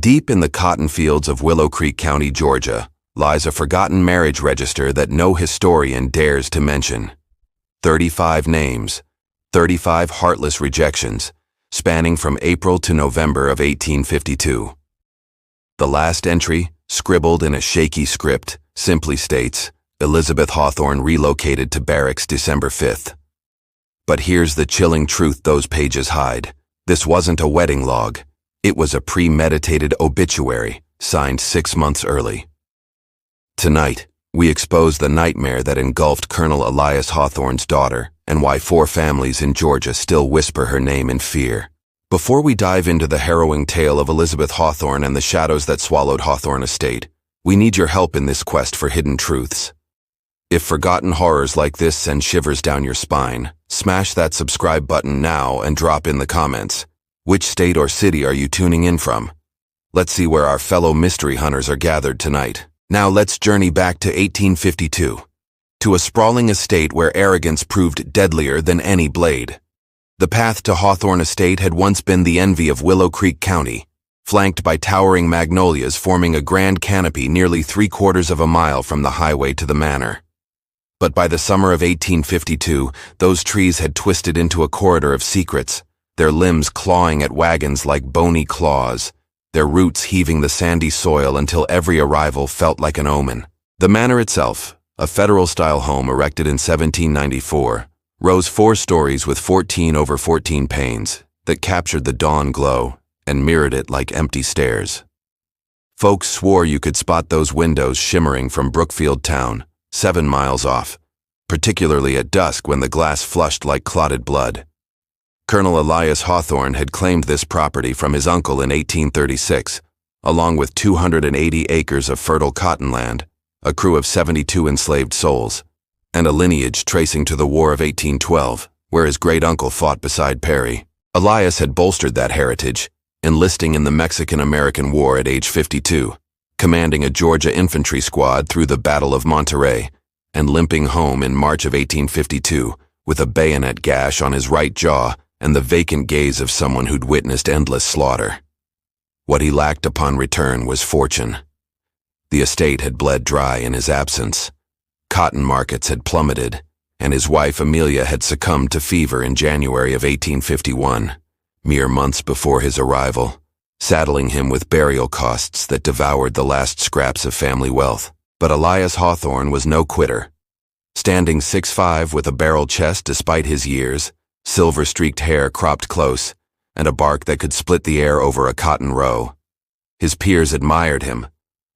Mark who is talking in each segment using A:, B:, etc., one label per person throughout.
A: Deep in the cotton fields of Willow Creek County, Georgia, lies a forgotten marriage register that no historian dares to mention. 35 names, 35 heartless rejections, spanning from April to November of 1852. The last entry, scribbled in a shaky script, simply states, Elizabeth Hawthorne relocated to barracks December 5th. But here's the chilling truth those pages hide. This wasn't a wedding log. It was a premeditated obituary, signed 6 months early. Tonight, we expose the nightmare that engulfed Colonel Elias Hawthorne's daughter and why 4 families in Georgia still whisper her name in fear. Before we dive into the harrowing tale of Elizabeth Hawthorne and the shadows that swallowed Hawthorne Estate, we need your help in this quest for hidden truths. If forgotten horrors like this send shivers down your spine, smash that subscribe button now and drop in the comments. Which state or city are you tuning in from? Let's see where our fellow mystery hunters are gathered tonight. Now let's journey back to 1852, to a sprawling estate where arrogance proved deadlier than any blade. The path to Hawthorne Estate had once been the envy of Willow Creek County, flanked by towering magnolias forming a grand canopy nearly 3/4 of a mile from the highway to the manor. But by the summer of 1852, those trees had twisted into a corridor of secrets, their limbs clawing at wagons like bony claws, their roots heaving the sandy soil until every arrival felt like an omen. The manor itself, a federal-style home erected in 1794, rose 4 stories with 14 over 14 panes that captured the dawn glow and mirrored it like empty stairs. Folks swore you could spot those windows shimmering from Brookfield Town, 7 miles off, particularly at dusk when the glass flushed like clotted blood. Colonel Elias Hawthorne had claimed this property from his uncle in 1836, along with 280 acres of fertile cotton land, a crew of 72 enslaved souls, and a lineage tracing to the War of 1812, where his great-uncle fought beside Perry. Elias had bolstered that heritage, enlisting in the Mexican-American War at age 52, commanding a Georgia infantry squad through the Battle of Monterey, and limping home in March of 1852 with a bayonet gash on his right jaw and the vacant gaze of someone who'd witnessed endless slaughter. What he lacked upon return was fortune. The estate had bled dry in his absence. Cotton markets had plummeted, and his wife Amelia had succumbed to fever in January of 1851, mere months before his arrival, saddling him with burial costs that devoured the last scraps of family wealth. But Elias Hawthorne was no quitter. Standing 6'5" with a barrel chest despite his years, silver-streaked hair cropped close, and a bark that could split the air over a cotton row. His peers admired him,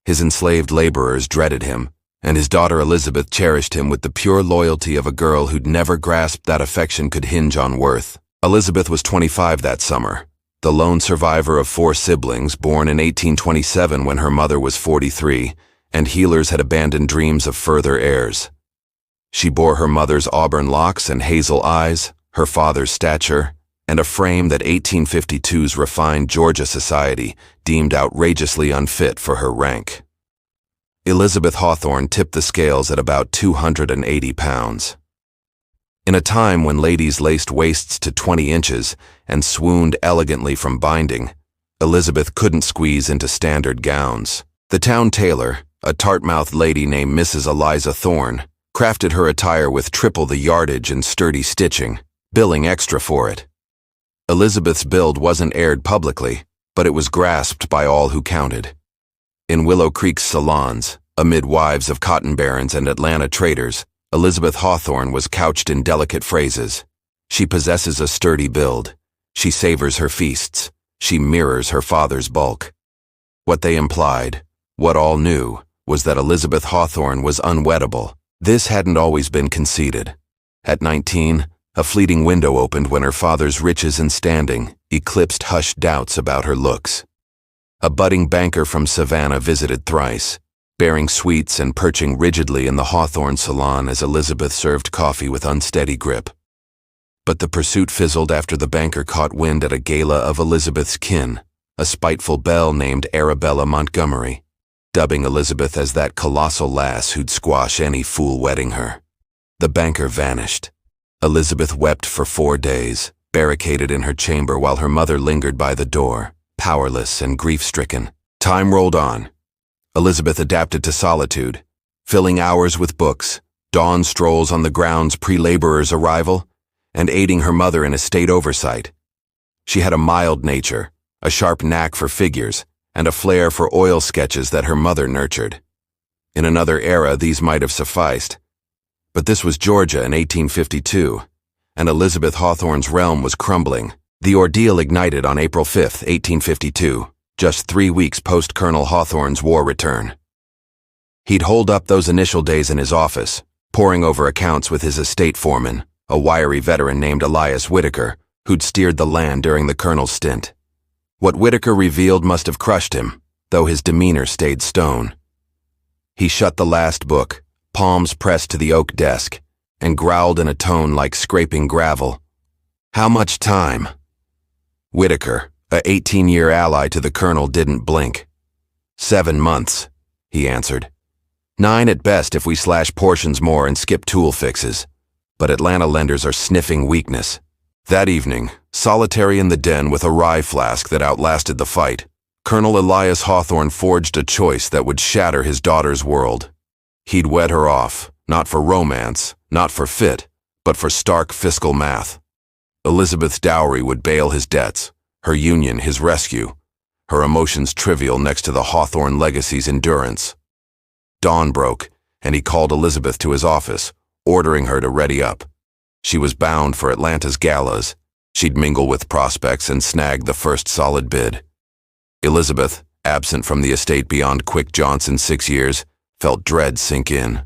A: his enslaved laborers dreaded him, and his daughter Elizabeth cherished him with the pure loyalty of a girl who'd never grasped that affection could hinge on worth. Elizabeth was 25 that summer, the lone survivor of 4 siblings born in 1827 when her mother was 43, and healers had abandoned dreams of further heirs. She bore her mother's auburn locks and hazel eyes, her father's stature, and a frame that 1852's refined Georgia society deemed outrageously unfit for her rank. Elizabeth Hawthorne tipped the scales at about 280 pounds. In a time when ladies laced waists to 20 inches and swooned elegantly from binding, Elizabeth couldn't squeeze into standard gowns. The town tailor, a tart-mouthed lady named Mrs. Elias Hawthorne, crafted her attire with triple the yardage and sturdy stitching, billing extra for it. Elizabeth's build wasn't aired publicly, but it was grasped by all who counted. In Willow Creek's salons, amid wives of cotton barons and Atlanta traders, Elizabeth Hawthorne was couched in delicate phrases. She possesses a sturdy build. She savors her feasts. She mirrors her father's bulk. What they implied, what all knew, was that Elizabeth Hawthorne was unweddable. This hadn't always been conceded. At 19, a fleeting window opened when her father's riches and standing eclipsed hushed doubts about her looks. A budding banker from Savannah visited thrice, bearing sweets and perching rigidly in the Hawthorne salon as Elizabeth served coffee with unsteady grip. But the pursuit fizzled after the banker caught wind at a gala of Elizabeth's kin, a spiteful belle named Arabella Montgomery, dubbing Elizabeth as that colossal lass who'd squash any fool wedding her. The banker vanished. Elizabeth wept for 4 days, barricaded in her chamber while her mother lingered by the door, powerless and grief-stricken. Time rolled on. Elizabeth adapted to solitude, filling hours with books, dawn strolls on the grounds pre-laborers' arrival, and aiding her mother in estate oversight. She had a mild nature, a sharp knack for figures, and a flair for oil sketches that her mother nurtured. In another era, these might have sufficed. But this was Georgia in 1852, and Elizabeth Hawthorne's realm was crumbling. The ordeal ignited on April 5, 1852, just 3 weeks post Colonel Hawthorne's war return. He'd holed up those initial days in his office, poring over accounts with his estate foreman, a wiry veteran named Elias Whitaker, who'd steered the land during the colonel's stint. What Whitaker revealed must have crushed him, though his demeanor stayed stone. He shut the last book, palms pressed to the oak desk, and growled in a tone like scraping gravel. "How much time?" Whitaker, a 18-year ally to the colonel, didn't blink. 7 months, he answered. 9 at best if we slash portions more and skip tool fixes. But Atlanta lenders are sniffing weakness. That evening, solitary in the den with a rye flask that outlasted the fight, Colonel Elias Hawthorne forged a choice that would shatter his daughter's world. He'd wed her off, not for romance, not for fit, but for stark fiscal math. Elizabeth's dowry would bail his debts, her union his rescue, her emotions trivial next to the Hawthorne legacy's endurance. Dawn broke, and he called Elizabeth to his office, ordering her to ready up. She was bound for Atlanta's galas. She'd mingle with prospects and snag the first solid bid. Elizabeth, absent from the estate beyond Quick Johnson 6 years, felt dread sink in.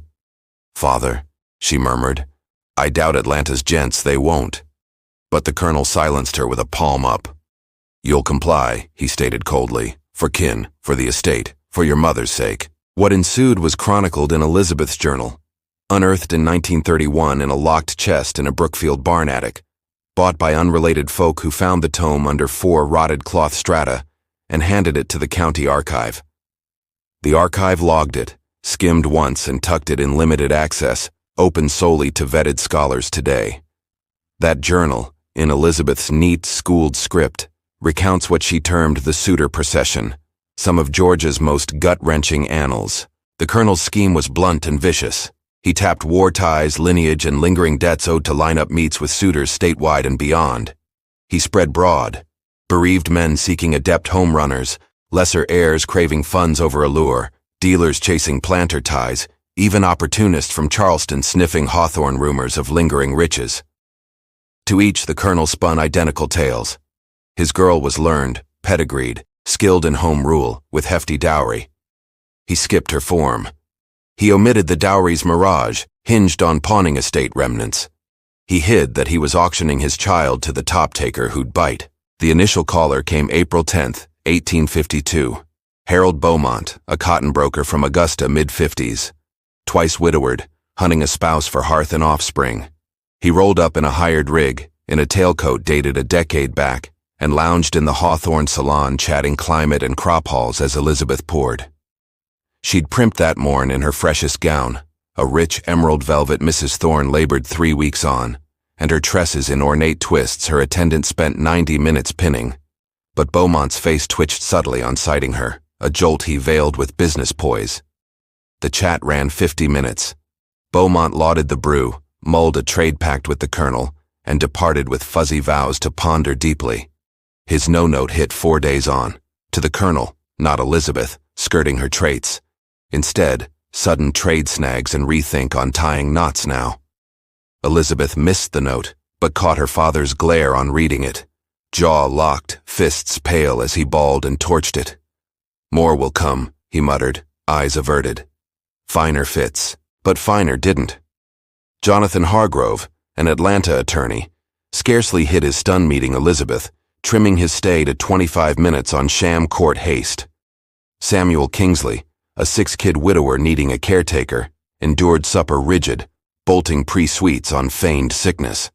A: "Father," she murmured, "I doubt Atlanta's gents, they won't." But the colonel silenced her with a palm up. "You'll comply," he stated coldly, "for kin, for the estate, for your mother's sake." What ensued was chronicled in Elizabeth's journal, unearthed in 1931 in a locked chest in a Brookfield barn attic, bought by unrelated folk who found the tome under 4 rotted cloth strata and handed it to the county archive. The archive logged it, skimmed once and tucked it in limited access, open solely to vetted scholars today. That journal, in Elizabeth's neat, schooled script, recounts what she termed the suitor procession, some of Georgia's most gut-wrenching annals. The colonel's scheme was blunt and vicious. He tapped war ties, lineage, and lingering debts owed to line-up meets with suitors statewide and beyond. He spread broad. Bereaved men seeking adept home runners, lesser heirs craving funds over allure, dealers chasing planter ties, even opportunists from Charleston sniffing Hawthorne rumors of lingering riches. To each the colonel spun identical tales. His girl was learned, pedigreed, skilled in home rule, with hefty dowry. He skipped her form. He omitted the dowry's mirage, hinged on pawning estate remnants. He hid that he was auctioning his child to the top-taker who'd bite. The initial caller came April 10, 1852. Harold Beaumont, a cotton broker from Augusta, mid-50s. Twice widowered, hunting a spouse for hearth and offspring. He rolled up in a hired rig, in a tailcoat dated a decade back, and lounged in the Hawthorne salon chatting climate and crop hauls as Elizabeth poured. She'd primped that morn in her freshest gown, a rich emerald velvet Mrs. Thorne labored 3 weeks on, and her tresses in ornate twists her attendant spent 90 minutes pinning. But Beaumont's face twitched subtly on sighting her, a jolt he veiled with business poise. The chat ran 50 minutes. Beaumont lauded the brew, mulled a trade pact with the colonel, and departed with fuzzy vows to ponder deeply. His no-note hit 4 days on, to the colonel, not Elizabeth, skirting her traits. Instead, sudden trade snags and rethink on tying knots now. Elizabeth missed the note, but caught her father's glare on reading it. Jaw locked, fists pale as he bawled and torched it. "More will come," he muttered, eyes averted. Finer fits, but finer didn't. Jonathan Hargrove, an Atlanta attorney, scarcely hid his stun meeting Elizabeth, trimming his stay to 25 minutes on sham court haste. Samuel Kingsley, a 6-kid widower needing a caretaker, endured supper rigid, bolting pre-sweets on feigned sickness.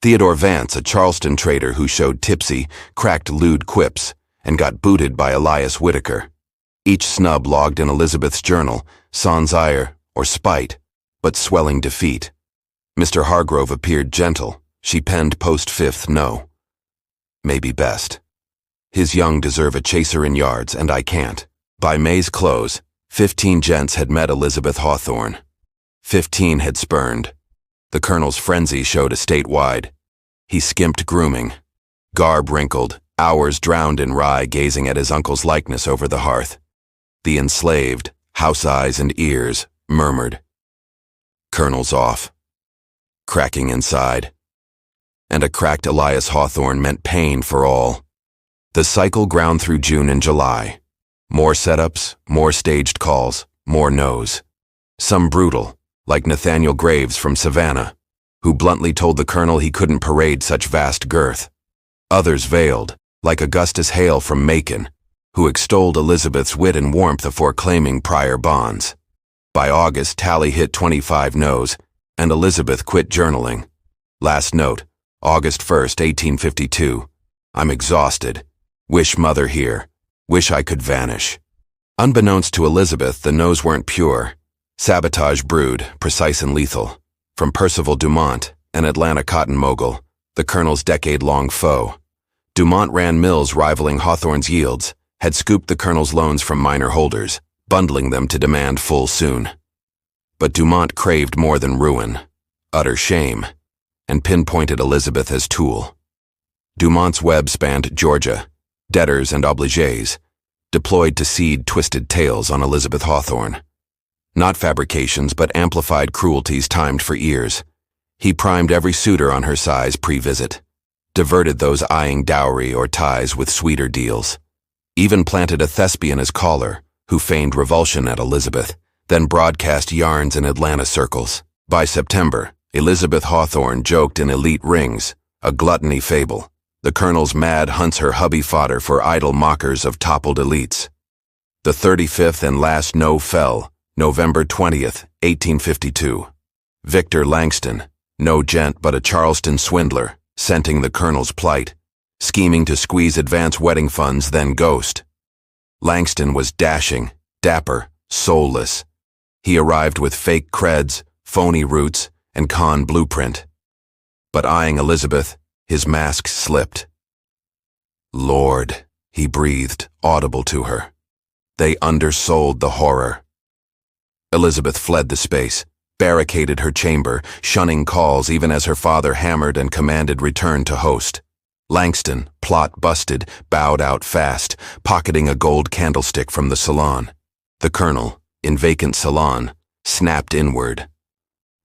A: Theodore Vance, a Charleston trader who showed tipsy, cracked lewd quips, and got booted by Elias Whitaker. Each snub logged in Elizabeth's journal, sans ire or spite, but swelling defeat. Mr. Hargrove appeared gentle. She penned post-fifth no. Maybe best. His young deserve a chaser in yards, and I can't. By May's close, 15 gents had met Elizabeth Hawthorne. 15 had spurned. The colonel's frenzy showed estate-wide. He skimped grooming. Garb wrinkled, hours drowned in rye gazing at his uncle's likeness over the hearth. The enslaved, house eyes and ears, murmured. Colonel's off. Cracking inside. And a cracked Elias Hawthorne meant pain for all. The cycle ground through June and July. More setups, more staged calls, more no's. Some brutal, like Nathaniel Graves from Savannah, who bluntly told the colonel he couldn't parade such vast girth. Others veiled, like Augustus Hale from Macon, who extolled Elizabeth's wit and warmth afore claiming prior bonds. By August, tally hit 25 no's, and Elizabeth quit journaling. Last note, August 1st, 1852. I'm exhausted. Wish mother here. Wish I could vanish. Unbeknownst to Elizabeth, the no's weren't pure. Sabotage brewed, precise and lethal. From Percival Dumont, an Atlanta cotton mogul, the colonel's decade-long foe. Dumont ran mills rivaling Hawthorne's yields, had scooped the colonel's loans from minor holders, bundling them to demand full soon. But Dumont craved more than ruin, utter shame, and pinpointed Elizabeth as tool. Dumont's web spanned Georgia, debtors and obligees, deployed to seed twisted tales on Elizabeth Hawthorne. Not fabrications, but amplified cruelties timed for ears. He primed every suitor on her size pre-visit, diverted those eyeing dowry or ties with sweeter deals, even planted a thespian as caller, who feigned revulsion at Elizabeth, then broadcast yarns in Atlanta circles. By September, Elizabeth Hawthorne joked in elite rings, a gluttony fable. The colonel's mad hunts her hubby fodder for idle mockers of toppled elites. The 35th and last no fell, November 20th, 1852. Victor Langston, no gent but a Charleston swindler, scenting the colonel's plight, scheming to squeeze advance wedding funds, then ghost. Langston was dashing, dapper, soulless. He arrived with fake creds, phony roots, and con blueprint. But eyeing Elizabeth, his mask slipped. Lord, he breathed, audible to her. They undersold the horror. Elizabeth fled the space, barricaded her chamber, shunning calls even as her father hammered and commanded return to host. Langston, plot busted, bowed out fast, pocketing a gold candlestick from the salon. The colonel, in vacant salon, snapped inward.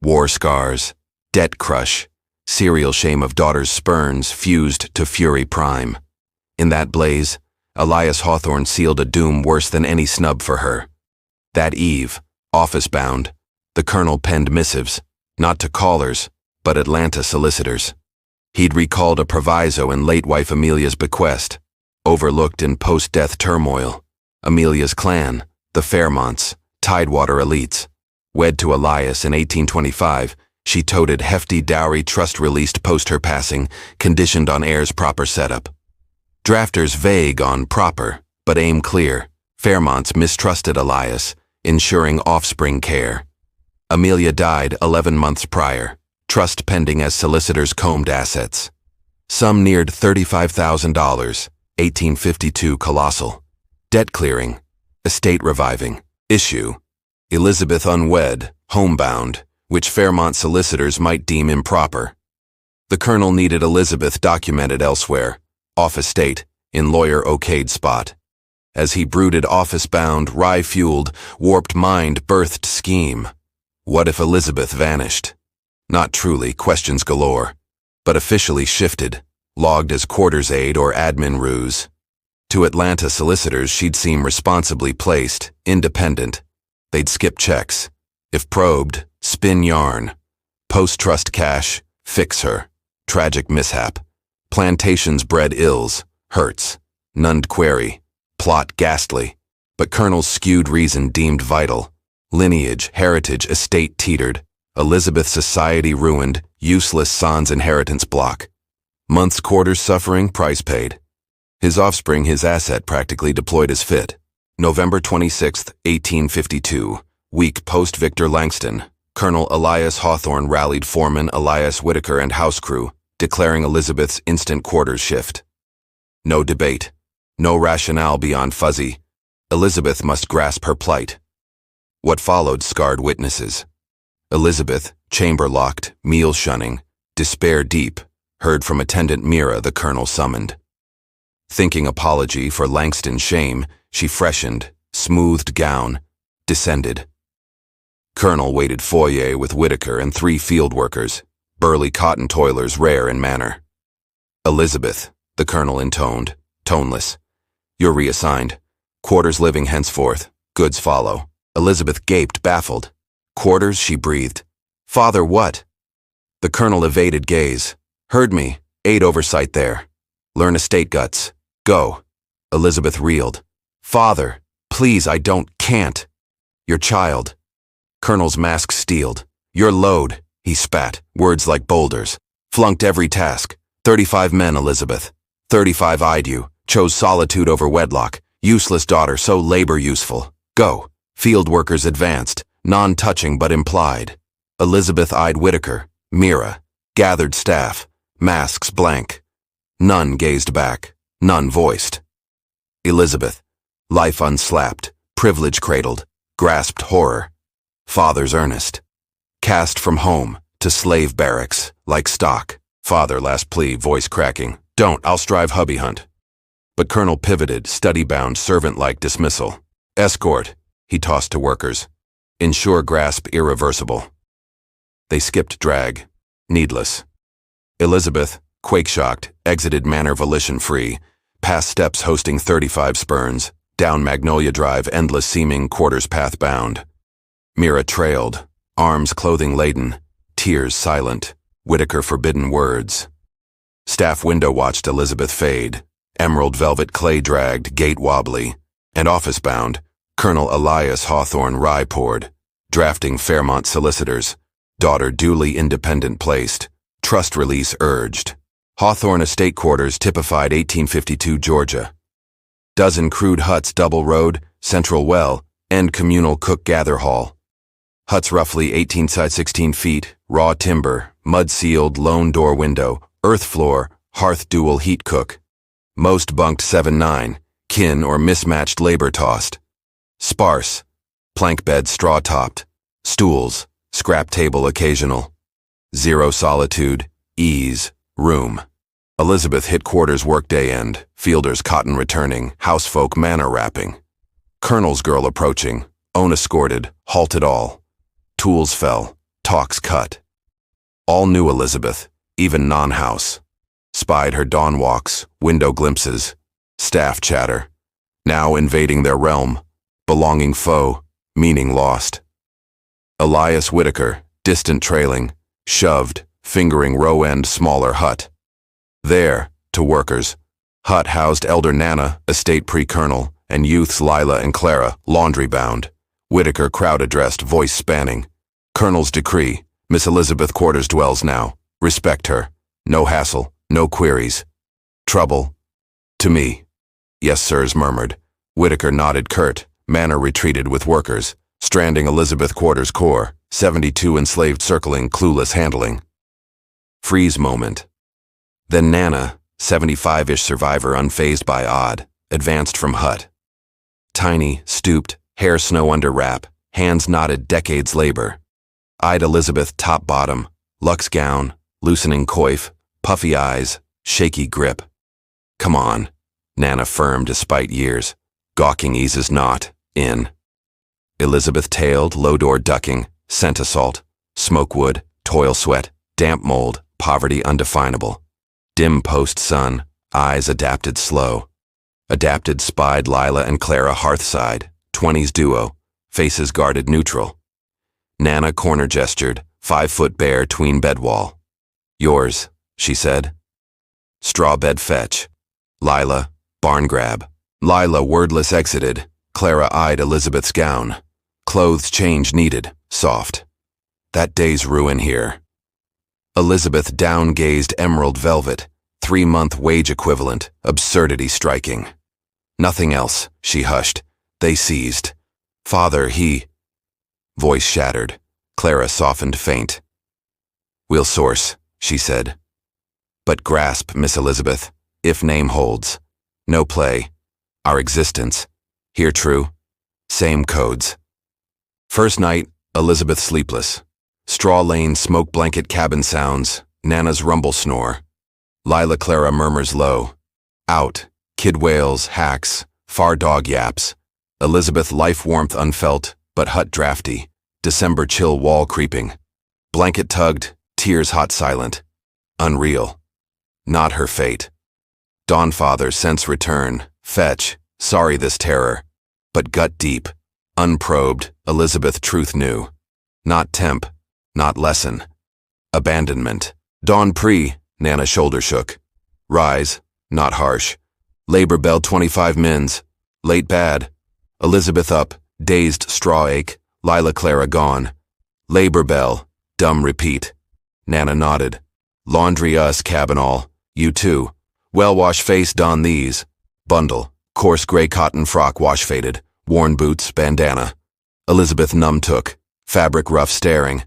A: War scars, debt crush, serial shame of daughter's spurns fused to fury prime. In that blaze, Elias Hawthorne sealed a doom worse than any snub for her. That eve, office-bound, the colonel penned missives, not to callers, but Atlanta solicitors. He'd recalled a proviso in late wife Amelia's bequest, overlooked in post-death turmoil. Amelia's clan, the Fairmonts, Tidewater elites. Wed to Elias in 1825, she toted hefty dowry trust released post her passing, conditioned on heir's proper setup. Drafters vague on proper, but aim clear. Fairmonts mistrusted Elias, ensuring offspring care. Amelia died 11 months prior, trust pending as solicitors combed assets. Some neared $35,000, 1852 colossal. Debt clearing, estate reviving, issue. Elizabeth unwed, homebound, which Fairmont solicitors might deem improper. The colonel needed Elizabeth documented elsewhere, off estate, in lawyer-okayed spot. As he brooded office-bound, rye-fueled, warped mind birthed scheme. What if Elizabeth vanished? Not truly, questions galore, but officially shifted, logged as quarters aide or admin ruse. To Atlanta solicitors she'd seem responsibly placed, independent. They'd skip checks. If probed, spin yarn. Post-trust cash, fix her. Tragic mishap. Plantations bred ills, hurts. Nunned query. Plot ghastly. But colonel's skewed reason deemed vital. Lineage, heritage, estate teetered. Elizabeth's society ruined, useless sans inheritance block. Months, quarters suffering, price paid. His offspring, his asset practically deployed as fit. November 26, 1852, week post-Victor Langston, Colonel Elias Hawthorne rallied foreman Elias Whitaker and house crew, declaring Elizabeth's instant quarters shift. No debate. No rationale beyond fuzzy. Elizabeth must grasp her plight. What followed scarred witnesses. Elizabeth, chamber-locked, meal-shunning, despair deep, heard from attendant Mira the colonel summoned. Thinking apology for Langston's shame, she freshened, smoothed gown, descended. Colonel waited foyer with Whitaker and 3 field workers, burly cotton toilers rare in manner. Elizabeth, the colonel intoned, toneless. You're reassigned. Quarters living henceforth, goods follow. Elizabeth gaped, baffled. Quarters, she breathed. Father, what? The colonel evaded gaze. Heard me. Aid oversight there. Learn estate guts. Go. Elizabeth reeled. Father, please, I can't. Your child. Colonel's mask steeled. Your load, he spat, words like boulders. Flunked every task. 35 men, Elizabeth. 35 eyed you, chose solitude over wedlock. Useless daughter, so labor useful. Go. Field workers advanced, non-touching but implied. Elizabeth eyed Whitaker, Mira, gathered staff, masks blank. None gazed back, none voiced. Elizabeth, life unslapped, privilege cradled, grasped horror. Father's earnest. Cast from home to slave barracks, like stock. Father, last plea, voice cracking. Don't, I'll strive hubby hunt. But Colonel pivoted, study-bound, servant-like dismissal. Escort, he tossed to workers. Ensure grasp irreversible. They skipped drag. Needless. Elizabeth, quake-shocked, exited manor volition-free, past steps hosting 35 spurns, down Magnolia Drive, endless-seeming quarters path bound. Mira trailed, arms clothing-laden, tears silent, Whitaker forbidden words. Staff window watched Elizabeth fade, emerald velvet clay dragged, gait wobbly, and office-bound, Colonel Elias Hawthorne rye poured, drafting Fairmont solicitors, daughter duly independent placed, trust release urged. Hawthorne Estate quarters typified 1852 Georgia. Dozen crude huts double road, central well, end communal cook-gather hall. Huts roughly 18 side 16 feet, raw timber, mud-sealed lone door window, earth floor, hearth dual heat cook. Most bunked 7-9, kin or mismatched labor tossed. Sparse, plank bed straw-topped, stools, scrap table occasional. Zero solitude, ease, room. Elizabeth hit quarters workday end, fielders cotton returning, housefolk manor wrapping. Colonel's girl approaching, own escorted, halted all. Tools fell, talks cut. All knew Elizabeth, even non-house. Spied her dawn walks, window glimpses, staff chatter. Now invading their realm, belonging foe, meaning lost. Elias Whitaker, distant trailing, shoved, fingering row-end smaller hut. There, to workers, hut housed elder Nana, estate pre-colonel, and youths Lila and Clara, laundry-bound. Whitaker crowd-addressed, voice spanning. Colonel's decree, Miss Elizabeth quarters dwells now. Respect her. No hassle, no queries. Trouble? To me. Yes, sirs, murmured. Whitaker nodded curt. Manor retreated with workers, stranding Elizabeth quarters core, 72 enslaved circling, clueless handling. Freeze moment. Then Nana, 75-ish survivor unfazed by odd, advanced from hut. Tiny, stooped, hair snow under wrap, hands knotted decades labor. Eyed Elizabeth top-bottom, luxe gown, loosening coif, puffy eyes, shaky grip. Come on, Nana firm despite years. Gawking eases not, in. Elizabeth tailed, low door ducking, scent assault, smoke wood, toil sweat, damp mold, poverty undefinable. Dim post sun, eyes adapted slow. Adapted spied Lila and Clara hearthside, 20s duo, faces guarded neutral. Nana corner gestured, 5 foot bare tween bed wall. Yours, she said. Straw bed fetch. Lila, barn grab. Lila wordless exited. Clara eyed Elizabeth's gown. Clothes change needed, soft. That day's ruin here. Elizabeth down-gazed emerald velvet, 3-month wage equivalent, absurdity striking. Nothing else, she hushed. They seized. Father, he... Voice shattered. Clara softened faint. We'll source, she said. But grasp, Miss Elizabeth, if name holds. No play. Our existence. Here true. Same codes. First night, Elizabeth sleepless. Straw lane smoke blanket cabin sounds, Nana's rumble snore. Lila Clara murmurs low. Out, kid wails, hacks, far dog yaps. Elizabeth life warmth unfelt, but hut drafty. December chill wall creeping. Blanket tugged, tears hot silent. Unreal. Not her fate. Dawn father sense return, fetch, sorry this terror. But gut deep, unprobed, Elizabeth truth knew. Not temp, not lesson. Abandonment. Dawn Nana shoulder shook. Rise, not harsh. Labor bell 25 mins. Late bad. Elizabeth up, dazed straw ache. Lila Clara gone. Labor bell, dumb repeat. Nana nodded. Laundry us cabin all. You too. Well wash face don these. Bundle. Coarse gray cotton frock wash faded. Worn boots, bandana. Elizabeth numb took. Fabric rough staring.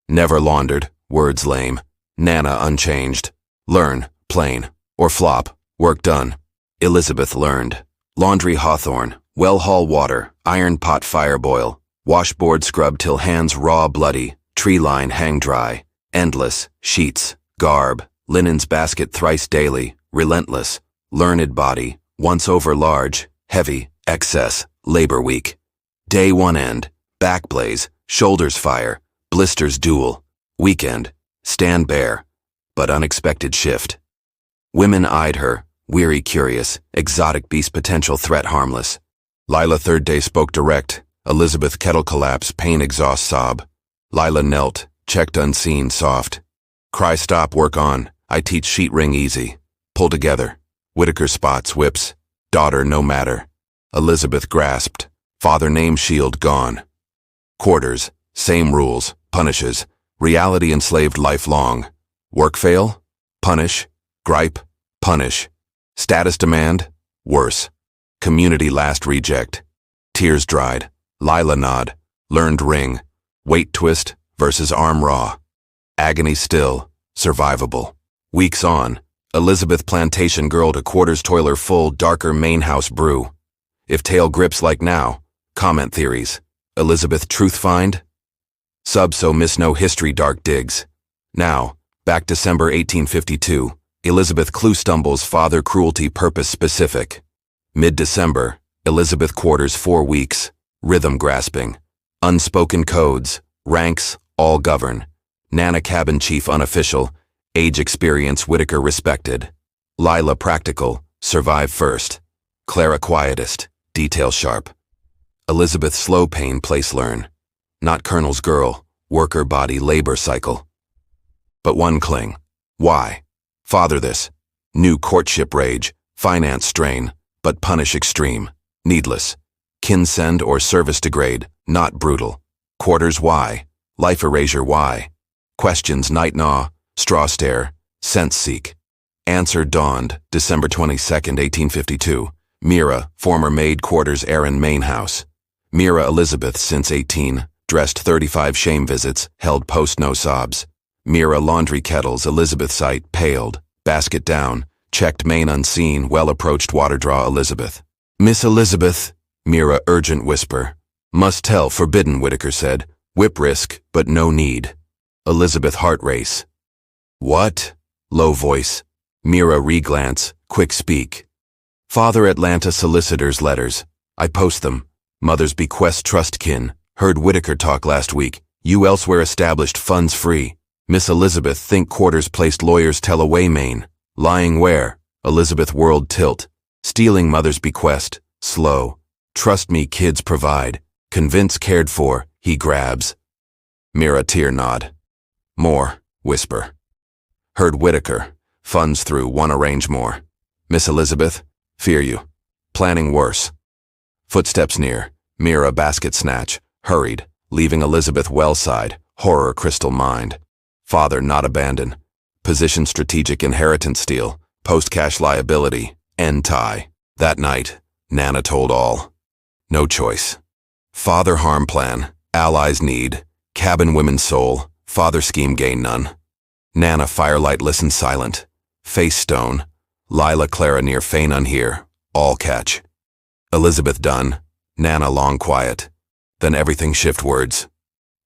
A: Never laundered. Words lame. Nana unchanged. Learn, plain, or flop, work done. Elizabeth learned. Laundry Hawthorne, well haul water, iron pot fire boil, washboard scrub till hands raw bloody, tree line hang dry, endless, sheets, garb, linens basket thrice daily, relentless, learned body, once over large, heavy, excess, labor week. Day one end, back blaze, shoulders fire, blisters duel, weekend, stand bare, but unexpected shift. Women eyed her, weary curious, exotic beast potential threat harmless. Lila third day spoke direct, Elizabeth kettle collapse, pain exhaust sob. Lila knelt, checked unseen soft. Cry stop, work on, I teach sheet ring easy. Pull together, Whitaker spots, whips, daughter no matter. Elizabeth grasped, father name shield gone. Quarters, same rules, punishes, reality enslaved lifelong. Work fail? Punish. Gripe? Punish. Status demand? Worse. Community last reject. Tears dried. Lila nod. Learned ring. Weight twist versus arm raw. Agony still. Survivable. Weeks on. Elizabeth plantation girl to quarters toiler full darker main house brew. If tail grips like now. Comment theories. Elizabeth truth find? Sub so miss no history dark digs. Now. Back December 1852, Elizabeth clue stumbles father cruelty purpose specific. Mid-December, Elizabeth quarters 4 weeks, rhythm grasping. Unspoken codes, ranks, all govern. Nana cabin chief unofficial, age experience Whitaker respected. Lila practical, survive first. Clara quietest, detail sharp. Elizabeth slow pain place learn. Not colonel's girl, worker body labor cycle. But one cling. Why? Father this. New courtship rage, finance strain, but punish extreme. Needless. Kin send or service degrade, not brutal. Quarters why? Life erasure why? Questions night gnaw, straw stare, sense seek. Answer dawned, December 22nd, 1852. Mira, former maid quarters Aaron main house. Mira Elizabeth since 18, dressed 35 shame visits, held post no sobs. Mira laundry kettles, Elizabeth sight, paled, basket down, checked main unseen, well-approached water draw Elizabeth. Miss Elizabeth, Mira urgent whisper. Must tell, forbidden, Whitaker said. Whip risk, but no need. Elizabeth heart race. What? Low voice. Mira reglance, quick speak. Father Atlanta solicitors letters. I post them. Mother's bequest trust kin. Heard Whitaker talk last week. You elsewhere established funds free. Miss Elizabeth think quarters placed lawyers tell away main. Lying where? Elizabeth world tilt. Stealing mother's bequest. Slow. Trust me kids provide. Convince cared for. He grabs. Mira tear nod. More. Whisper. Heard Whitaker. Funds through. One arrange more. Miss Elizabeth. Fear you. Planning worse. Footsteps near. Mira basket snatch. Hurried. Leaving Elizabeth well side. Horror crystal mind. Father not abandon. Position strategic inheritance steal. Post-cash liability. End tie. That night, Nana told all. No choice. Father harm plan. Allies need. Cabin women's soul. Father scheme gain none. Nana firelight listen silent. Face stone. Lila Clara near feign unhear. All catch. Elizabeth done. Nana long quiet. Then everything shift words.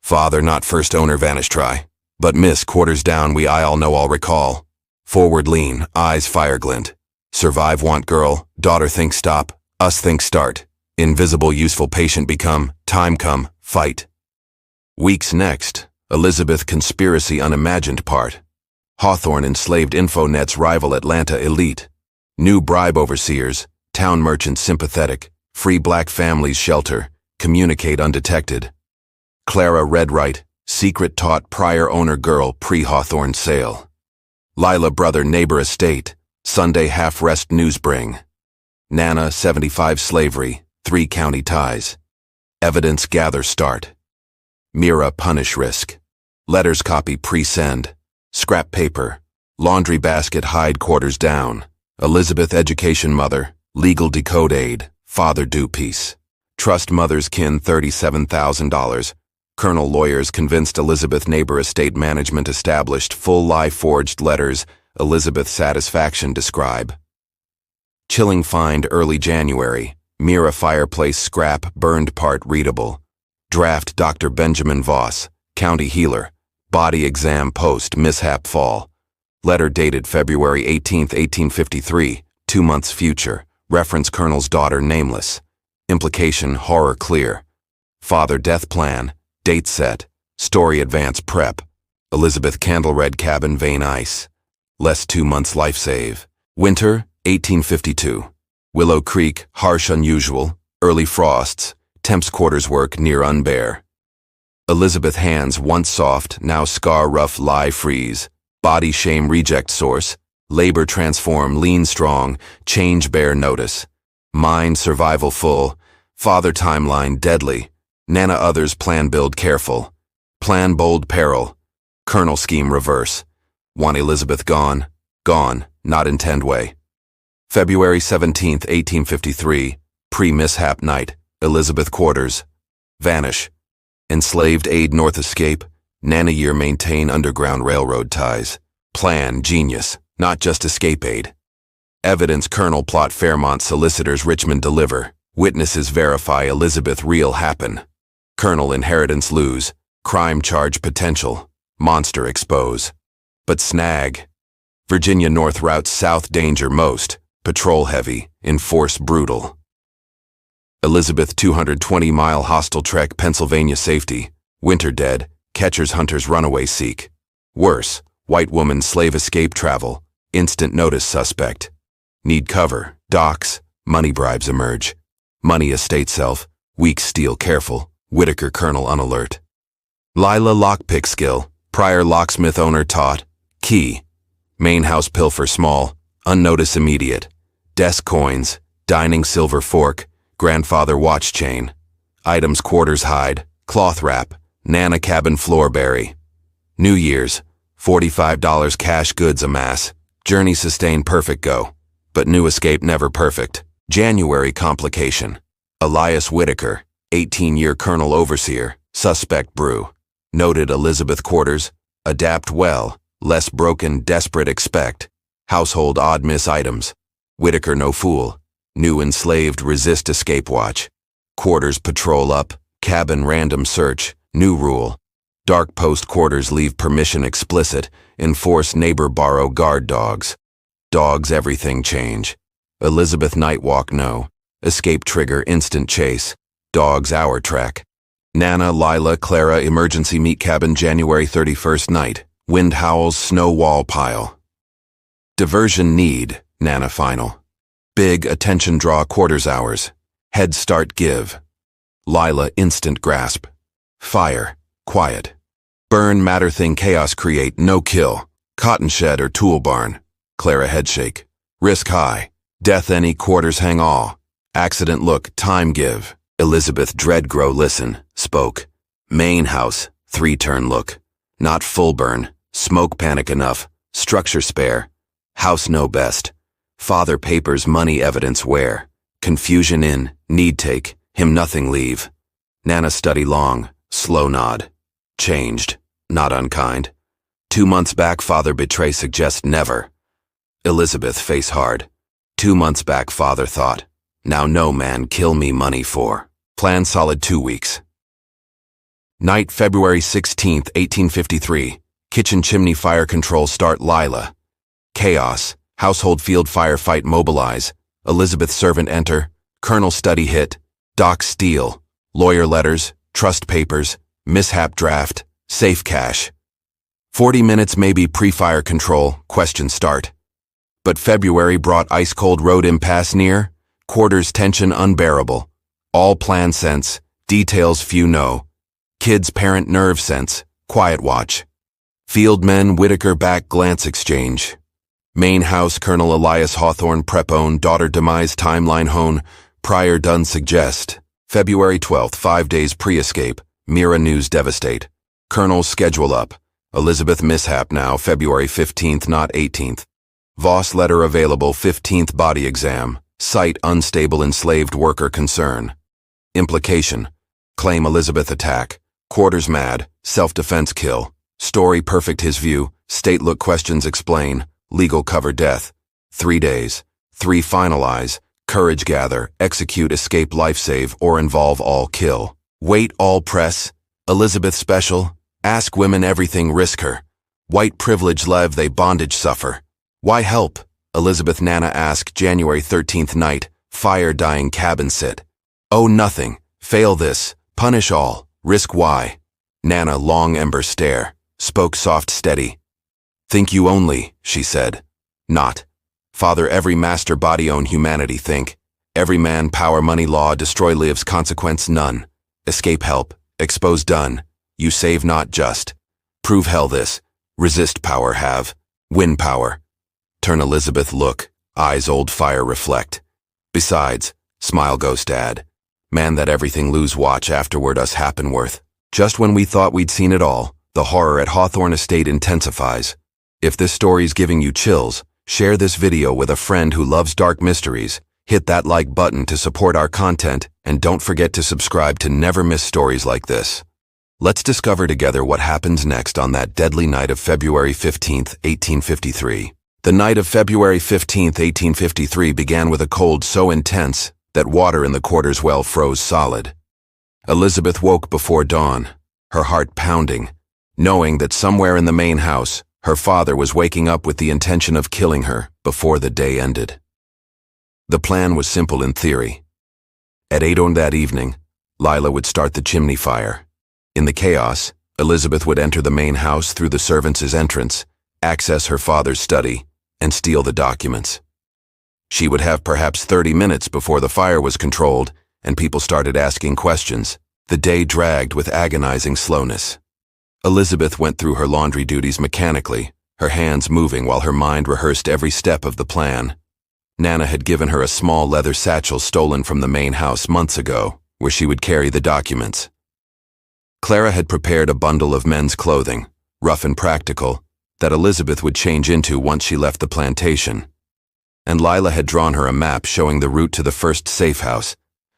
A: Father not first owner vanish try. But miss quarters down we I all know all recall. Forward lean, eyes fire glint. Survive want girl, daughter think stop, us think start. Invisible useful patient become, time come, fight. Weeks next, Elizabeth conspiracy unimagined part. Hawthorne enslaved InfoNet's rival Atlanta elite. New bribe overseers, town merchants sympathetic, free black families shelter, communicate undetected. Clara Redwright, secret taught prior owner girl pre-Hawthorne sale. Lila brother neighbor estate, Sunday half-rest news bring. Nana 75 slavery, 3 county ties. Evidence gather start. Mira punish risk. Letters copy pre-send. Scrap paper. Laundry basket hide quarters down. Elizabeth education mother, legal decode aid, father due piece. Trust mother's kin $37,000. Colonel lawyers convinced Elizabeth neighbor estate management established full lie forged letters, Elizabeth satisfaction describe. Chilling find early January, Mira fireplace scrap burned part readable. Draft Dr. Benjamin Voss, county healer, body exam post mishap fall. Letter dated February 18, 1853, 2 months future, reference Colonel's daughter nameless. Implication horror clear. Father death plan, date set, story advance prep. Elizabeth candle red cabin vein ice. Less 2 months life save. Winter, 1852. Willow Creek, harsh unusual, early frosts, temps quarters work near unbear. Elizabeth hands once soft, now scar rough lie freeze. Body shame reject source. Labor transform lean strong, change bear notice. Mind survival full. Father timeline deadly. Nana others plan build careful. Plan bold peril. Colonel scheme reverse. Want Elizabeth gone. Gone, not intend way. February 17, 1853. Pre-mishap night. Elizabeth quarters. Vanish. Enslaved aid north escape. Nana year maintain underground railroad ties. Plan genius, not just escape aid. Evidence Colonel plot Fairmont solicitors Richmond deliver. Witnesses verify Elizabeth real happen. Colonel inheritance lose. Crime charge potential. Monster expose. But snag. Virginia north routes south danger most. Patrol heavy. Enforce brutal. Elizabeth 220-mile hostile trek Pennsylvania safety. Winter dead. Catchers hunters runaway seek. Worse. White woman slave escape travel. Instant notice suspect. Need cover. Docks. Money bribes emerge. Money estate self. Weak steel careful. Whitaker colonel unalert. Lila lockpick skill. Prior locksmith owner taught. Key. Main house pilfer small. Unnotice immediate. Desk coins. Dining silver fork. Grandfather watch chain. Items quarters hide. Cloth wrap. Nana cabin floor berry. New Year's. $45 cash goods amass. Journey sustain perfect go. But new escape never perfect. January complication. Elias Whitaker, 18-year colonel overseer, suspect brew. Noted Elizabeth quarters. Adapt well. Less broken desperate expect. Household odd miss items. Whitaker no fool. New enslaved resist escape watch. Quarters patrol up. Cabin random search. New rule. Dark post quarters leave permission explicit. Enforce neighbor borrow guard dogs. Dogs everything change. Elizabeth night walk no. Escape trigger instant chase. Dogs hour trek. Nana, Lila, Clara emergency meet cabin January 31st night. Wind howls snow wall pile. Diversion need. Nana final. Big attention draw quarters hours. Head start give. Lila instant grasp. Fire. Quiet. Burn matter thing chaos create no kill. Cotton shed or tool barn. Clara headshake. Risk high. Death any quarters hang all. Accident look time give. Elizabeth dread grow listen. Spoke. Main house. 3-turn look. Not full burn. Smoke panic enough. Structure spare. House no best. Father papers money evidence where. Confusion in. Need take. Him nothing leave. Nana study long. Slow nod. Changed. Not unkind. 2 months back father betray suggest never. Elizabeth face hard. 2 months back father thought. Now no man kill me money for. Plan solid 2 weeks. Night, February 16th, 1853. Kitchen chimney fire control start. Lila. Chaos. Household field firefight mobilize. Elizabeth servant enter. Colonel study hit. Doc steal. Lawyer letters. Trust papers. Mishap draft. Safe cash. 40 minutes maybe pre-fire control. Question start. But February brought ice-cold road impasse near. Quarters tension unbearable. All plan sense. Details few know. Kids parent nerve sense. Quiet watch. Field men Whitaker back glance exchange. Main house Colonel Elias Hawthorne prep own daughter demise timeline hone. Prior done suggest. February 12th 5 days pre-escape. Mira news devastate. Colonel schedule up. Elizabeth mishap now February 15th not 18th. Voss letter available 15th body exam. Site unstable enslaved worker concern. Implication. Claim Elizabeth attack. Quarters mad. Self-defense kill. Story perfect his view. State look questions explain. Legal cover death. 3 days. 3 finalize. Courage gather. Execute escape life save or involve all kill. Wait all press. Elizabeth special. Ask women everything risk her. White privilege lev they bondage suffer. Why help? Elizabeth Nana ask January 13th night. Fire dying cabin sit. Oh nothing. Fail this. Punish all. Risk why? Nana long ember stare. Spoke soft steady. Think you only, she said. Not. Father every master body own humanity think. Every man power money law destroy lives consequence none. Escape help. Expose done. You save not just. Prove hell this. Resist power have. Win power. Turn Elizabeth look. Eyes old fire reflect. Besides, smile ghost add. Man that everything lose watch afterward us happen worth. Just when we thought we'd seen it all, the horror at Hawthorne Estate intensifies. If this story's giving you chills, share this video with a friend who loves dark mysteries, hit that like button to support our content, and don't forget to subscribe to never miss stories like this. Let's discover together what happens next on that deadly night of February 15th, 1853. The night of February 15th, 1853 began with a cold so intense that water in the quarters well froze solid. Elizabeth woke before dawn, her heart pounding, knowing that somewhere in the main house, her father was waking up with the intention of killing her before the day ended. The plan was simple in theory. At 8 on that evening, Lila would start the chimney fire. In the chaos, Elizabeth would enter the main house through the servants' entrance, access her father's study, and steal the documents. She would have perhaps 30 minutes before the fire was controlled and people started asking questions. The day dragged with agonizing slowness. Elizabeth went through her laundry duties mechanically, her hands moving while her mind rehearsed every step of the plan. Nana had given her a small leather satchel stolen from the main house months ago, where she would carry the documents. Clara had prepared a bundle of men's clothing, rough and practical, that Elizabeth would change into once she left the plantation. And Lila had drawn her a map showing the route to the first safe house,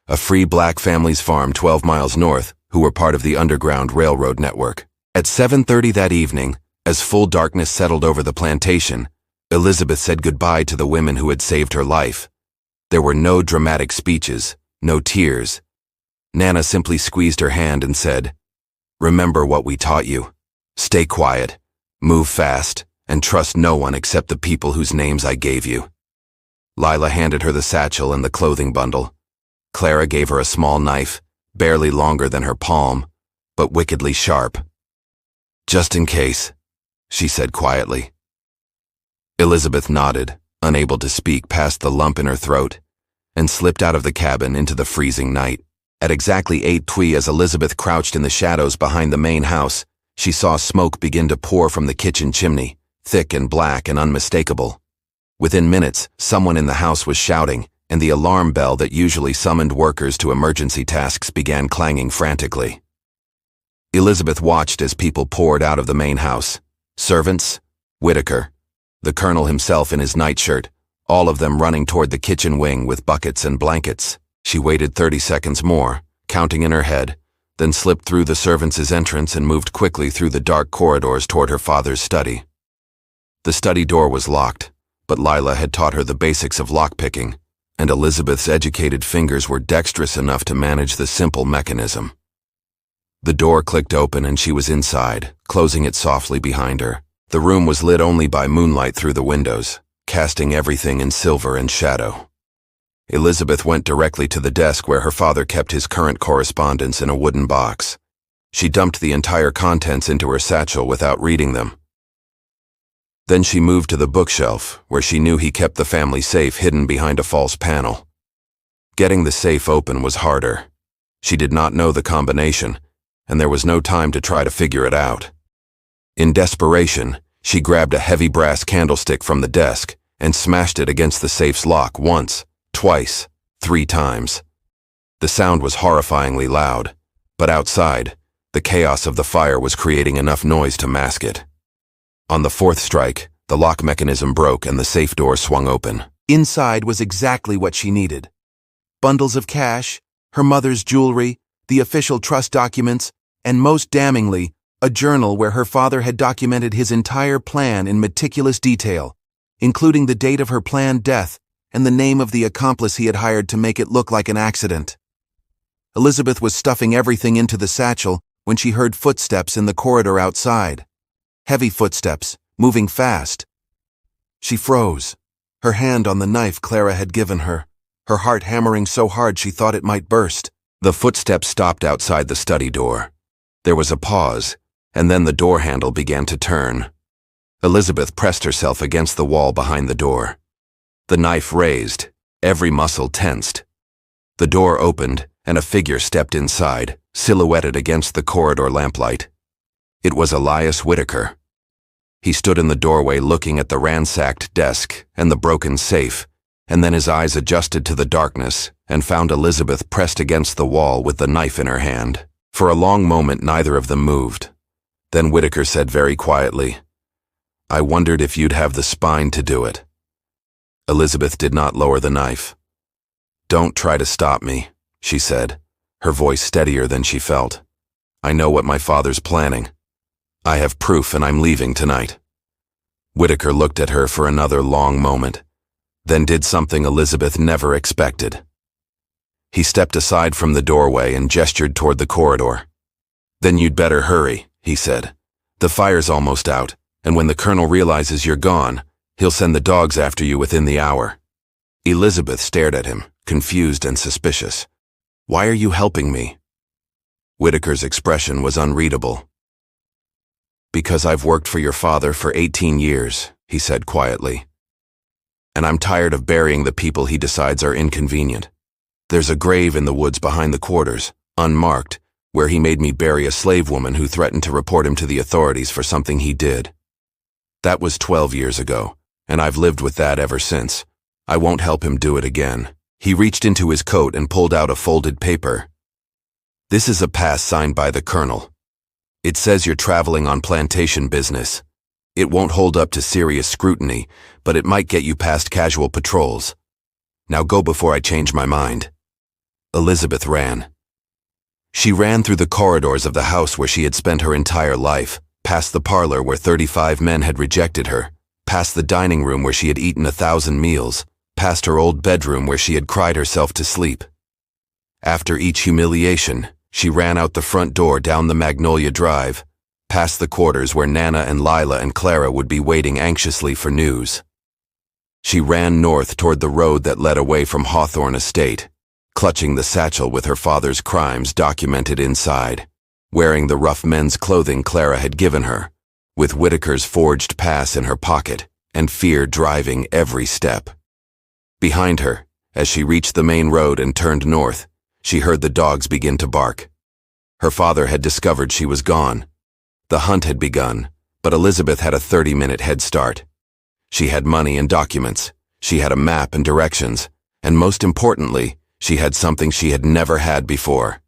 A: a free black family's farm 12 miles north, who were part of the Underground Railroad network. At 7:30 that evening, as full darkness settled over the plantation, Elizabeth said goodbye to the women who had saved her life. There were no dramatic speeches, no tears. Nana simply squeezed her hand and said, "Remember what we taught you. Stay quiet, move fast, and trust no one except the people whose names I gave you." Lila handed her the satchel and the clothing bundle. Clara gave her a small knife, barely longer than her palm, but wickedly sharp. "Just in case," she said quietly. Elizabeth nodded, unable to speak past the lump in her throat, and slipped out of the cabin into the freezing night. At exactly 8:20 as Elizabeth crouched in the shadows behind the main house, she saw smoke begin to pour from the kitchen chimney, thick and black and unmistakable. Within minutes, someone in the house was shouting, and the alarm bell that usually summoned workers to emergency tasks began clanging frantically. Elizabeth watched as people poured out of the main house. Servants, Whitaker, the colonel himself in his nightshirt, all of them running toward the kitchen wing with buckets and blankets. She waited 30 seconds more, counting in her head, then slipped through the servants' entrance and moved quickly through the dark corridors toward her father's study. The study door was locked, but Lila had taught her the basics of lockpicking. and Elizabeth's educated fingers were dexterous enough to manage the simple mechanism. The door clicked open and she was inside, closing it softly behind her. The room was lit only by moonlight through the windows, casting everything in silver and shadow. Elizabeth went directly to the desk where her father kept his current correspondence in a wooden box. She dumped the entire contents into her satchel without reading them. Then she moved to the bookshelf, where she knew he kept the family safe hidden behind a false panel. Getting the safe open was harder. She did not know the combination, and there was no time to try to figure it out. In desperation, she grabbed a heavy brass candlestick from the desk and smashed it against the safe's lock once, twice, 3 times. The sound was horrifyingly loud, but outside, the chaos of the fire was creating enough noise to mask it. On the 4th strike, the lock mechanism broke and the safe door swung open. Inside was exactly what she needed. Bundles of cash, her mother's jewelry, the official trust documents, and most damningly, a journal where her father had documented his entire plan in meticulous detail, including the date of her planned death and the name of the accomplice he had hired to make it look like an accident. Elizabeth was stuffing everything into the satchel when she heard footsteps in the corridor outside. Heavy footsteps, moving fast. She froze, her hand on the knife Clara had given her, her heart hammering so hard she thought it might burst. The footsteps stopped outside the study door. There was a pause, and then the door handle began to turn. Elizabeth pressed herself against the wall behind the door. The knife raised, every muscle tensed. The door opened, and a figure stepped inside, silhouetted against the corridor lamplight. It was Elias Whitaker. He stood in the doorway looking at the ransacked desk and the broken safe, and then his eyes adjusted to the darkness and found Elizabeth pressed against the wall with the knife in her hand. For a long moment, neither of them moved. Then Whitaker said very quietly, "I wondered if you'd have the spine to do it." Elizabeth did not lower the knife. "Don't try to stop me," she said, her voice steadier than she felt. "I know what my father's planning. I have proof and I'm leaving tonight." Whitaker looked at her for another long moment, then did something Elizabeth never expected. He stepped aside from the doorway and gestured toward the corridor. "Then you'd better hurry," he said. "The fire's almost out, and when the colonel realizes you're gone, he'll send the dogs after you within the hour." Elizabeth stared at him, confused and suspicious. "Why are you helping me?" Whitaker's expression was unreadable. "Because I've worked for your father for 18 years, he said quietly. "And I'm tired of burying the people he decides are inconvenient. There's a grave in the woods behind the quarters, unmarked, where he made me bury a slave woman who threatened to report him to the authorities for something he did. That was 12 years ago, and I've lived with that ever since. I won't help him do it again." He reached into his coat and pulled out a folded paper. "This is a pass signed by the colonel. It says you're traveling on plantation business. It won't hold up to serious scrutiny, but it might get you past casual patrols. Now go before I change my mind." Elizabeth ran. She ran through the corridors of the house where she had spent her entire life, past the parlor where 35 men had rejected her, past the dining room where she had eaten 1,000 meals, past her old bedroom where she had cried herself to sleep. After each humiliation, she ran out the front door down the Magnolia Drive, past the quarters where Nana and Lila and Clara would be waiting anxiously for news. She ran north toward the road that led away from Hawthorne Estate, clutching the satchel with her father's crimes documented inside, wearing the rough men's clothing Clara had given her, with Whitaker's forged pass in her pocket, and fear driving every step. Behind her, as she reached the main road and turned north, she heard the dogs begin to bark. Her father had discovered she was gone. The hunt had begun, but Elizabeth had a 30-minute head start. She had money and documents, she had a map and directions, and most importantly, she had something she had never had before.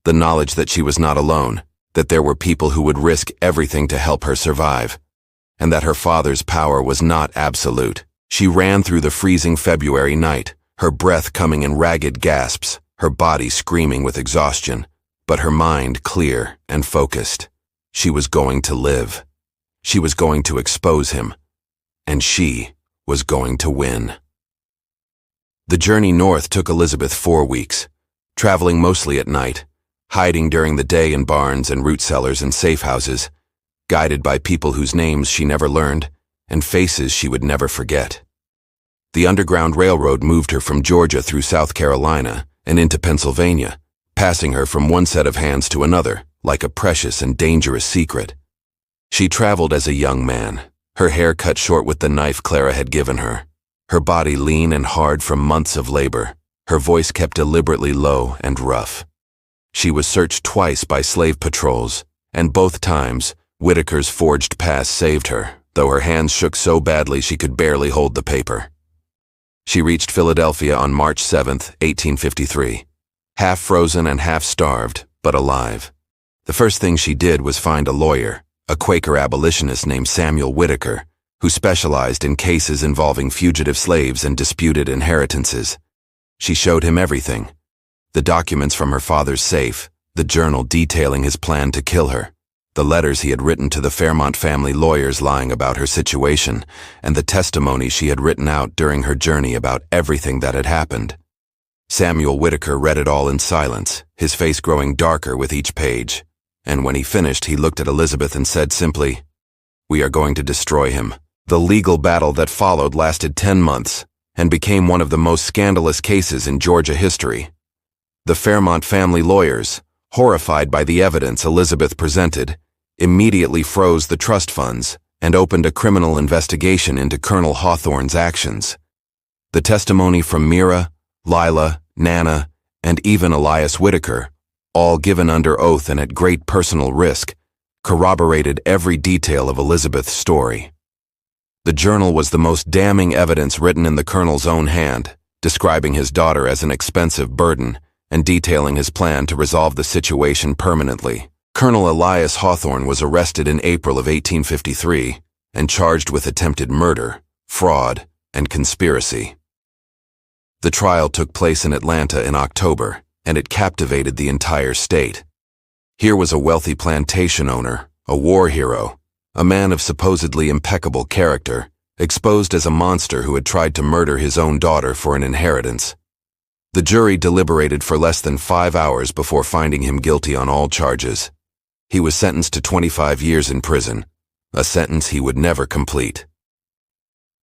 A: The knowledge that she was not alone, that there were people who would risk everything to help her survive, and that her father's power was not absolute. She ran through the freezing February night, her breath coming in ragged gasps, her body screaming with exhaustion, but her mind clear and focused. She was going to live. She was going to expose him. And she was going to win. The journey north took Elizabeth 4 weeks, traveling mostly at night, hiding during the day in barns and root cellars and safe houses, guided by people whose names she never learned and faces she would never forget. The Underground Railroad moved her from Georgia through South Carolina and into Pennsylvania, passing her from one set of hands to another, like a precious and dangerous secret. She traveled as a young man, her hair cut short with the knife Clara had given her, her body lean and hard from months of labor, her voice kept deliberately low and rough. She was searched twice by slave patrols, and both times, Whitaker's forged pass saved her, though her hands shook so badly she could barely hold the paper. She reached Philadelphia on March 7, 1853, half frozen and half starved, but alive. The first thing she did was find a lawyer, a Quaker abolitionist named Samuel Whitaker, who specialized in cases involving fugitive slaves and disputed inheritances. She showed him everything: the documents from her father's safe, the journal detailing his plan to kill her, the letters he had written to the Fairmont family lawyers lying about her situation, and the testimony she had written out during her journey about everything that had happened. Samuel Whitaker read it all in silence, his face growing darker with each page, and when he finished he looked at Elizabeth and said simply, "We are going to destroy him." The legal battle that followed lasted 10 months and became one of the most scandalous cases in Georgia history. The Fairmont family lawyers, horrified by the evidence Elizabeth presented, immediately froze the trust funds and opened a criminal investigation into Colonel Hawthorne's actions. The testimony from Mira, Lila, Nana, and even Elias Whitaker, all given under oath and at great personal risk, corroborated every detail of Elizabeth's story. The journal was the most damning evidence written in the colonel's own hand, describing his daughter as an expensive burden and detailing his plan to resolve the situation permanently. Colonel Elias Hawthorne was arrested in April of 1853 and charged with attempted murder, fraud, and conspiracy. The trial took place in Atlanta in October, and it captivated the entire state. Here was a wealthy plantation owner, a war hero, a man of supposedly impeccable character, exposed as a monster who had tried to murder his own daughter for an inheritance. The jury deliberated for less than 5 hours before finding him guilty on all charges. He was sentenced to 25 years in prison, a sentence he would never complete.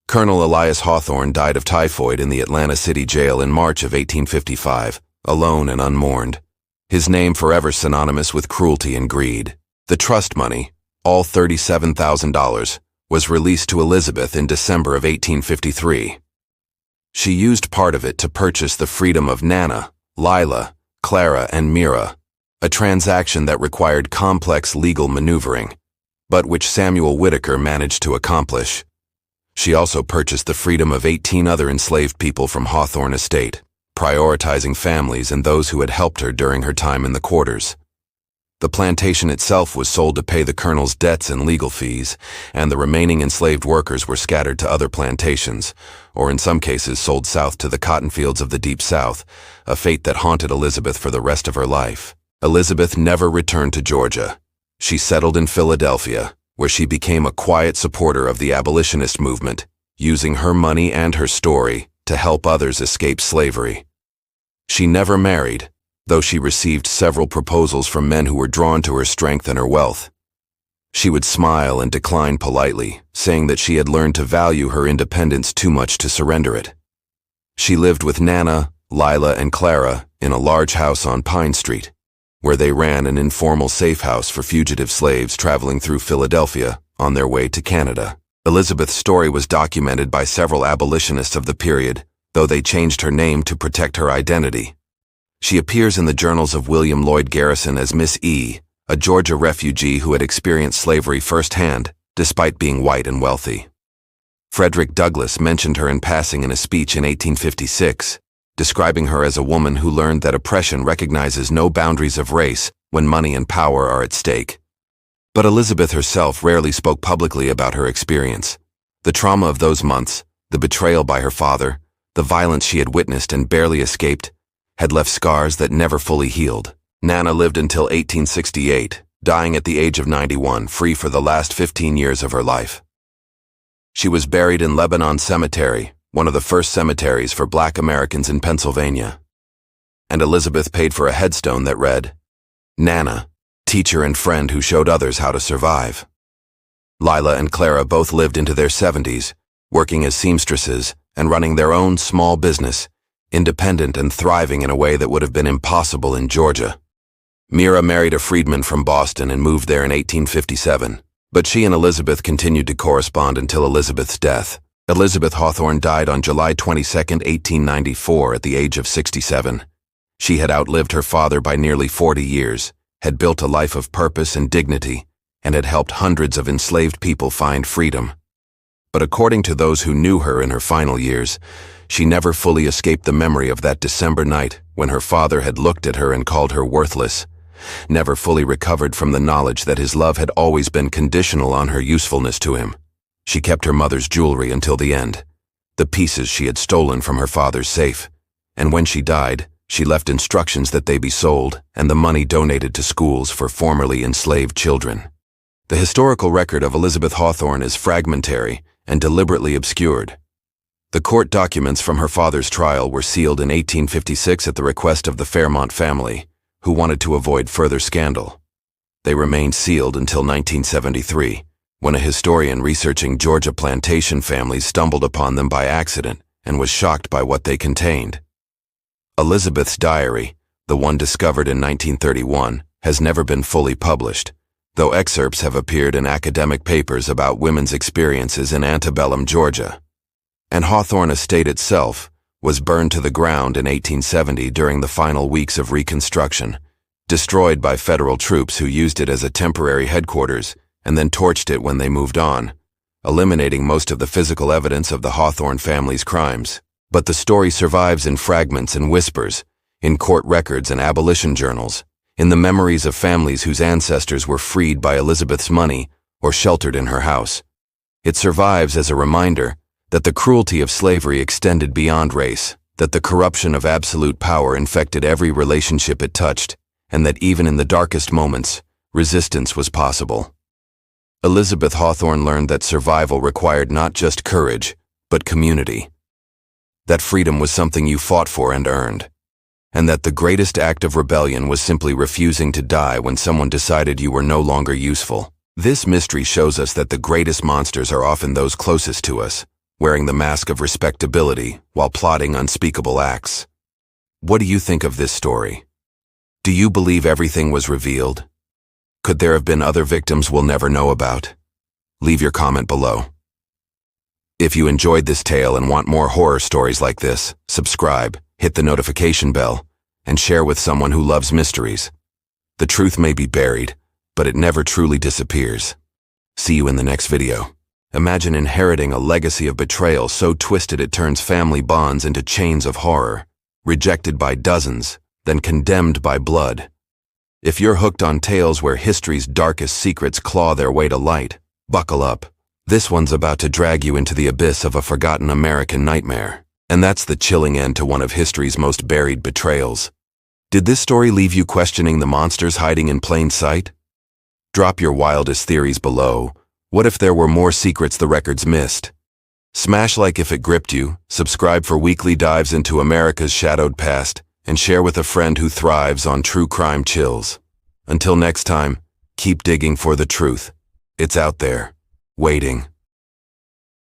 A: Colonel Elias Hawthorne died of typhoid in the Atlanta City Jail in March of 1855, alone and unmourned, his name forever synonymous with cruelty and greed. The trust money, all $37,000, was released to Elizabeth in December of 1853. She used part of it to purchase the freedom of Nana, Lila, Clara, and Mira, a transaction that required complex legal maneuvering, but which Samuel Whitaker managed to accomplish. She also purchased the freedom of 18 other enslaved people from Hawthorne Estate, prioritizing families and those who had helped her during her time in the quarters. The plantation itself was sold to pay the colonel's debts and legal fees, and the remaining enslaved workers were scattered to other plantations, or in some cases sold south to the cotton fields of the Deep South, a fate that haunted Elizabeth for the rest of her life. Elizabeth never returned to Georgia. She settled in Philadelphia, where she became a quiet supporter of the abolitionist movement, using her money and her story to help others escape slavery. She never married, though she received several proposals from men who were drawn to her strength and her wealth. She would smile and decline politely, saying that she had learned to value her independence too much to surrender it. She lived with Nana, Lila, and Clara in a large house on Pine Street, where they ran an informal safe house for fugitive slaves traveling through Philadelphia on their way to Canada. Elizabeth's story was documented by several abolitionists of the period, though they changed her name to protect her identity. She appears in the journals of William Lloyd Garrison as Miss E., a Georgia refugee who had experienced slavery firsthand, despite being white and wealthy. Frederick Douglass mentioned her in passing in a speech in 1856, describing her as a woman who learned that oppression recognizes no boundaries of race when money and power are at stake. But Elizabeth herself rarely spoke publicly about her experience. The trauma of those months, the betrayal by her father, the violence she had witnessed and barely escaped, had left scars that never fully healed. Nana lived until 1868, dying at the age of 91, free for the last 15 years of her life. She was buried in Lebanon Cemetery, one of the first cemeteries for Black Americans in Pennsylvania. And Elizabeth paid for a headstone that read, Nana, teacher and friend who showed others how to survive. Lila and Clara both lived into their 70s, working as seamstresses and running their own small business, independent and thriving in a way that would have been impossible in Georgia. Mira married a freedman from Boston and moved there in 1857, but she and Elizabeth continued to correspond until Elizabeth's death. Elizabeth Hawthorne died on July 22, 1894, at the age of 67. She had outlived her father by nearly 40 years, had built a life of purpose and dignity, and had helped hundreds of enslaved people find freedom. But according to those who knew her in her final years, she never fully escaped the memory of that December night when her father had looked at her and called her worthless, never fully recovered from the knowledge that his love had always been conditional on her usefulness to him. She kept her mother's jewelry until the end, the pieces she had stolen from her father's safe, and when she died, she left instructions that they be sold and the money donated to schools for formerly enslaved children. The historical record of Elizabeth Hawthorne is fragmentary and deliberately obscured. The court documents from her father's trial were sealed in 1856 at the request of the Fairmont family, who wanted to avoid further scandal. They remained sealed until 1973, when a historian researching Georgia plantation families stumbled upon them by accident and was shocked by what they contained. Elizabeth's diary, the one discovered in 1931, has never been fully published, though excerpts have appeared in academic papers about women's experiences in antebellum Georgia. And Hawthorne Estate itself was burned to the ground in 1870 during the final weeks of Reconstruction, destroyed by federal troops who used it as a temporary headquarters and then torched it when they moved on, eliminating most of the physical evidence of the Hawthorne family's crimes. But the story survives in fragments and whispers, in court records and abolition journals, in the memories of families whose ancestors were freed by Elizabeth's money or sheltered in her house. It survives as a reminder that the cruelty of slavery extended beyond race, that the corruption of absolute power infected every relationship it touched, and that even in the darkest moments, resistance was possible. Elizabeth Hawthorne learned that survival required not just courage, but community. That freedom was something you fought for and earned, and that the greatest act of rebellion was simply refusing to die when someone decided you were no longer useful. This mystery shows us that the greatest monsters are often those closest to us, wearing the mask of respectability while plotting unspeakable acts. What do you think of this story? Do you believe everything was revealed? Could there have been other victims we'll never know about? Leave your comment below. If you enjoyed this tale and want more horror stories like this, subscribe, hit the notification bell, and share with someone who loves mysteries. The truth may be buried, but it never truly disappears. See you in the next video. Imagine inheriting a legacy of betrayal so twisted it turns family bonds into chains of horror, rejected by dozens, then condemned by blood. If you're hooked on tales where history's darkest secrets claw their way to light, buckle up. This one's about to drag you into the abyss of a forgotten American nightmare. And that's the chilling end to one of history's most buried betrayals. Did this story leave you questioning the monsters hiding in plain sight? Drop your wildest theories below. What if there were more secrets the records missed? Smash like if it gripped you, subscribe for weekly dives into America's shadowed past, and share with a friend who thrives on true crime chills. Until next time, keep digging for the truth. It's out there, waiting.